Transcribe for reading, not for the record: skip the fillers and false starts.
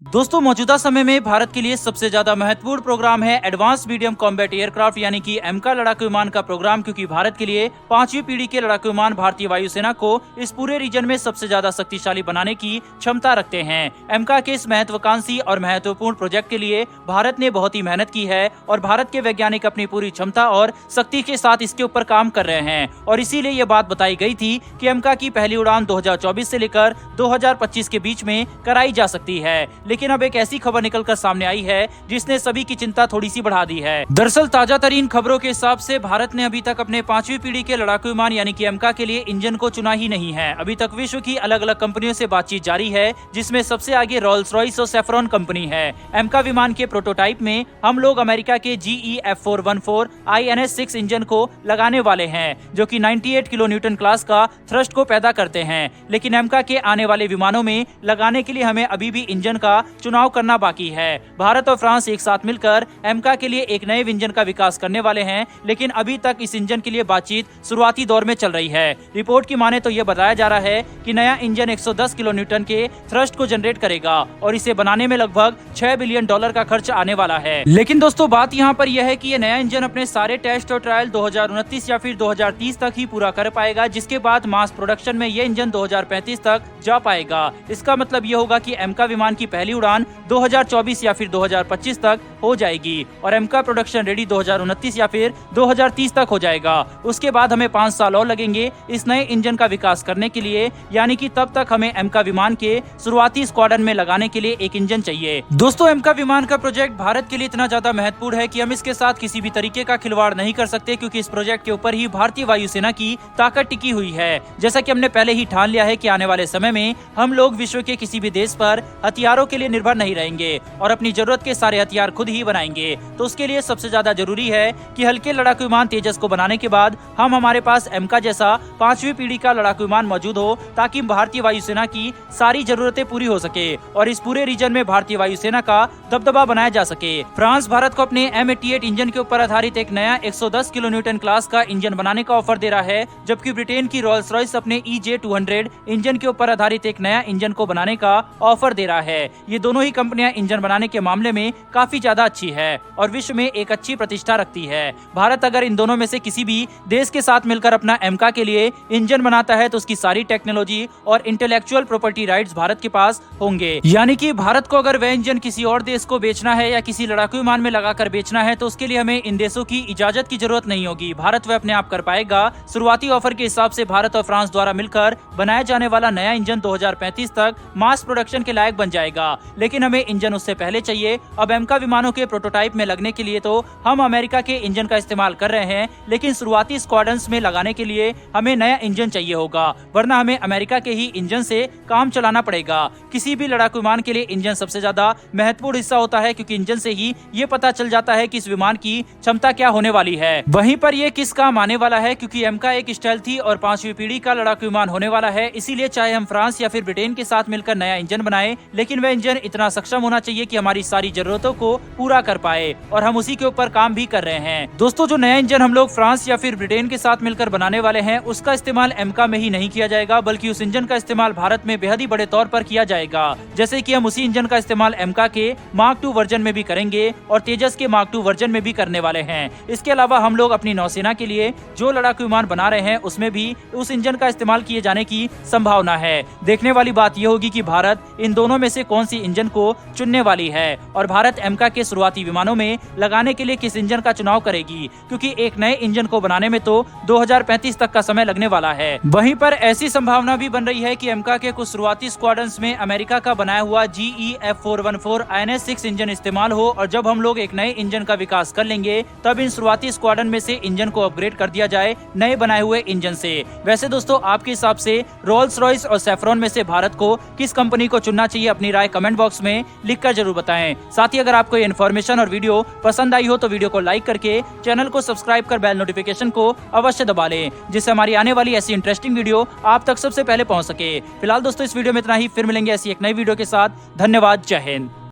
दोस्तों मौजूदा समय में भारत के लिए सबसे ज्यादा महत्वपूर्ण प्रोग्राम है एडवांस मीडियम कॉम्बैट एयरक्राफ्ट यानी कि एमका लड़ाकू विमान का प्रोग्राम, क्योंकि भारत के लिए 5वीं पीढ़ी के लड़ाकू विमान भारतीय वायुसेना को इस पूरे रीजन में सबसे ज्यादा शक्तिशाली बनाने की क्षमता रखते हैं। एमका के इस महत्वाकांक्षी और महत्वपूर्ण प्रोजेक्ट के लिए भारत ने बहुत ही मेहनत की है और भारत के वैज्ञानिक अपनी पूरी क्षमता और शक्ति के साथ इसके ऊपर काम कर रहे हैं और इसीलिए ये बात बताई गई थी कि एमका की पहली उड़ान 2024 से लेकर 2025 के बीच में कराई जा सकती है। लेकिन अब एक ऐसी खबर निकलकर सामने आई है जिसने सभी की चिंता थोड़ी सी बढ़ा दी है। दरअसल ताजा तरीन खबरों के हिसाब से भारत ने अभी तक अपने 5वीं पीढ़ी के लड़ाकू विमान यानी कि एमका के लिए इंजन को चुना ही नहीं है। अभी तक विश्व की अलग अलग कंपनियों से बातचीत जारी है, जिसमें सबसे आगे रोल्स रॉयस और सेफ्रॉन कंपनी है। एमका विमान के प्रोटोटाइप में हम लोग अमेरिका के GE F414 INS-6 इंजन को लगाने वाले हैं, जो कि 98 किलो न्यूटन क्लास का थ्रस्ट को पैदा करते हैं। लेकिन एमका के आने वाले विमानों में लगाने के लिए हमें अभी भी इंजन का चुनाव करना बाकी है। भारत और फ्रांस एक साथ मिलकर एमका के लिए एक नए इंजन का विकास करने वाले हैं, लेकिन अभी तक इस इंजन के लिए बातचीत शुरुआती दौर में चल रही है। रिपोर्ट की माने तो यह बताया जा रहा है कि नया इंजन 110 किलो न्यूटन के थ्रस्ट को जनरेट करेगा और इसे बनाने में लगभग $6 बिलियन का खर्च आने वाला है। लेकिन दोस्तों बात यहाँ पर यह है कि यह नया इंजन अपने सारे टेस्ट और ट्रायल 2029 या फिर 2030 तक ही पूरा कर पाएगा, जिसके बाद मास प्रोडक्शन में यह इंजन 2035 तक जा पाएगा। इसका मतलब यह होगा कि एमका विमान की पहली उड़ान 2024 या फिर 2025 तक हो जाएगी और एमका प्रोडक्शन रेडी 2029 या फिर 2030 तक हो जाएगा। उसके बाद हमें 5 साल और लगेंगे इस नए इंजन का विकास करने के लिए, यानी कि तब तक हमें एमका विमान के शुरुआती स्क्वाड्रन में लगाने के लिए एक इंजन चाहिए। दोस्तों एमका विमान का प्रोजेक्ट भारत के लिए इतना ज्यादा महत्वपूर्ण है कि हम इसके साथ किसी भी तरीके का खिलवाड़ नहीं कर सकते, क्योंकि इस प्रोजेक्ट के ऊपर ही भारतीय वायुसेना की ताकत टिकी हुई है। जैसा कि हमने पहले ही ठान लिया है कि आने वाले समय में हम लोग विश्व के किसी भी देश पर हथियारों के लिए निर्भर नहीं रहेंगे और अपनी जरूरत के सारे हथियार खुद ही बनाएंगे। तो उसके लिए सबसे ज्यादा जरूरी है कि हल्के लड़ाकू विमान तेजस को बनाने के बाद हमारे पास एमका जैसा 5वीं पीढ़ी का लड़ाकू विमान मौजूद हो, ताकि भारतीय वायुसेना की सारी जरूरतें पूरी हो सके और इस पूरे रीजन में भारतीय वायुसेना का दबदबा बनाया जा सके। फ्रांस भारत को अपने M88 इंजन के ऊपर आधारित एक नया 110 किलो न्यूटन क्लास का इंजन बनाने का ऑफर दे रहा है, जबकि ब्रिटेन की रोल्स रॉयस अपने EJ200 इंजन के ऊपर आधारित एक नया इंजन को बनाने का ऑफर दे रहा है। ये दोनों ही कंपनियां इंजन बनाने के मामले में काफी ज्यादा अच्छी है और विश्व में एक अच्छी प्रतिष्ठा रखती है। भारत अगर इन दोनों में से किसी भी देश के साथ मिलकर अपना एमका के लिए इंजन बनाता है तो उसकी सारी टेक्नोलॉजी और इंटेलेक्चुअल प्रॉपर्टी राइट्स भारत के पास होंगे। यानी कि भारत को अगर वह इंजन किसी और देश को बेचना है या किसी लड़ाकू विमान में लगाकर बेचना है तो उसके लिए हमें इन देशों की इजाजत की जरूरत नहीं होगी। भारत वह अपने आप कर पाएगा। शुरुआती ऑफर के हिसाब से भारत और फ्रांस द्वारा मिलकर बनाया जाने वाला नया इंजन 2035 तक मास प्रोडक्शन के लायक बन जाएगा, लेकिन हमें इंजन उससे पहले चाहिए। अब एमका विमानों के प्रोटोटाइप में लगने के लिए तो हम अमेरिका के इंजन का इस्तेमाल कर रहे हैं, लेकिन शुरुआती स्क्वाड्रन्स में लगाने के लिए हमें नया इंजन चाहिए होगा, वरना हमें अमेरिका के ही इंजन से काम चलाना पड़ेगा। किसी भी लड़ाकू विमान के लिए इंजन सबसे ज्यादा महत्वपूर्ण हिस्सा होता है, क्योंकि इंजन से ही ये पता चल जाता है कि इस विमान की क्षमता क्या होने वाली है। वहीं पर ये किस काम आने वाला है, क्योंकि एमका एक स्टेल्थी और 5वीं पीढ़ी का लड़ाकू विमान होने वाला है। इसीलिए चाहे हम फ्रांस या फिर ब्रिटेन के साथ मिलकर नया इंजन बनाए, लेकिन वह इंजन इतना सक्षम होना चाहिए कि हमारी सारी जरूरतों को पूरा कर पाए और हम उसी के ऊपर काम भी कर रहे हैं। दोस्तों जो नया इंजन हम लोग फ्रांस या फिर ब्रिटेन के साथ मिलकर बनाने वाले हैं, उसका इस्तेमाल एमका में ही नहीं किया जाएगा, बल्कि उस इंजन का इस्तेमाल भारत में बेहद ही बड़े तौर पर किया जाएगा। जैसे कि हम उसी इंजन का इस्तेमाल एमका के मार्क 2 वर्जन में भी करेंगे और तेजस के मार्क 2 वर्जन में भी करने वाले हैं। इसके अलावा हम लोग अपनी नौसेना के लिए जो लड़ाकू विमान बना रहे हैं उसमें भी उस इंजन का इस्तेमाल किए जाने की संभावना है। देखने वाली बात यह होगी कि भारत इन दोनों में से कौन सी इंजन को चुनने वाली है और भारत एमका के शुरुआती विमानों में लगाने के लिए किस इंजन का चुनाव करेगी, क्योंकि एक नए इंजन को बनाने में तो 2035 तक का समय लगने वाला है। वहीं पर ऐसी संभावना भी बन रही है कि एमका के कुछ शुरुआती स्क्वाड्रन्स में अमेरिका का बनाया हुआ GE F414 INS-6 इंजन इस्तेमाल हो और जब हम लोग एक नए इंजन का विकास कर लेंगे तब इन शुरुआती स्क्वाड्रन में से इंजन को अपग्रेड कर दिया जाए नए बनाए हुए इंजन से। वैसे दोस्तों आपके हिसाब से रोल्स रॉयस और सेफ्रॉन में से भारत को किस कंपनी को चुनना चाहिए, अपनी राय कमेंट बॉक्स में लिखकर जरूर बताएं। साथ ही अगर आपको ये इन्फॉर्मेशन और वीडियो पसंद आई हो तो वीडियो को लाइक करके चैनल को सब्सक्राइब कर बेल नोटिफिकेशन को अवश्य दबा लें, जिससे हमारी आने वाली ऐसी इंटरेस्टिंग वीडियो आप तक सबसे पहले पहुंच सके। फिलहाल दोस्तों इस वीडियो में इतना ही, फिर मिलेंगे ऐसी एक नई वीडियो के साथ। धन्यवाद, जय हिंद।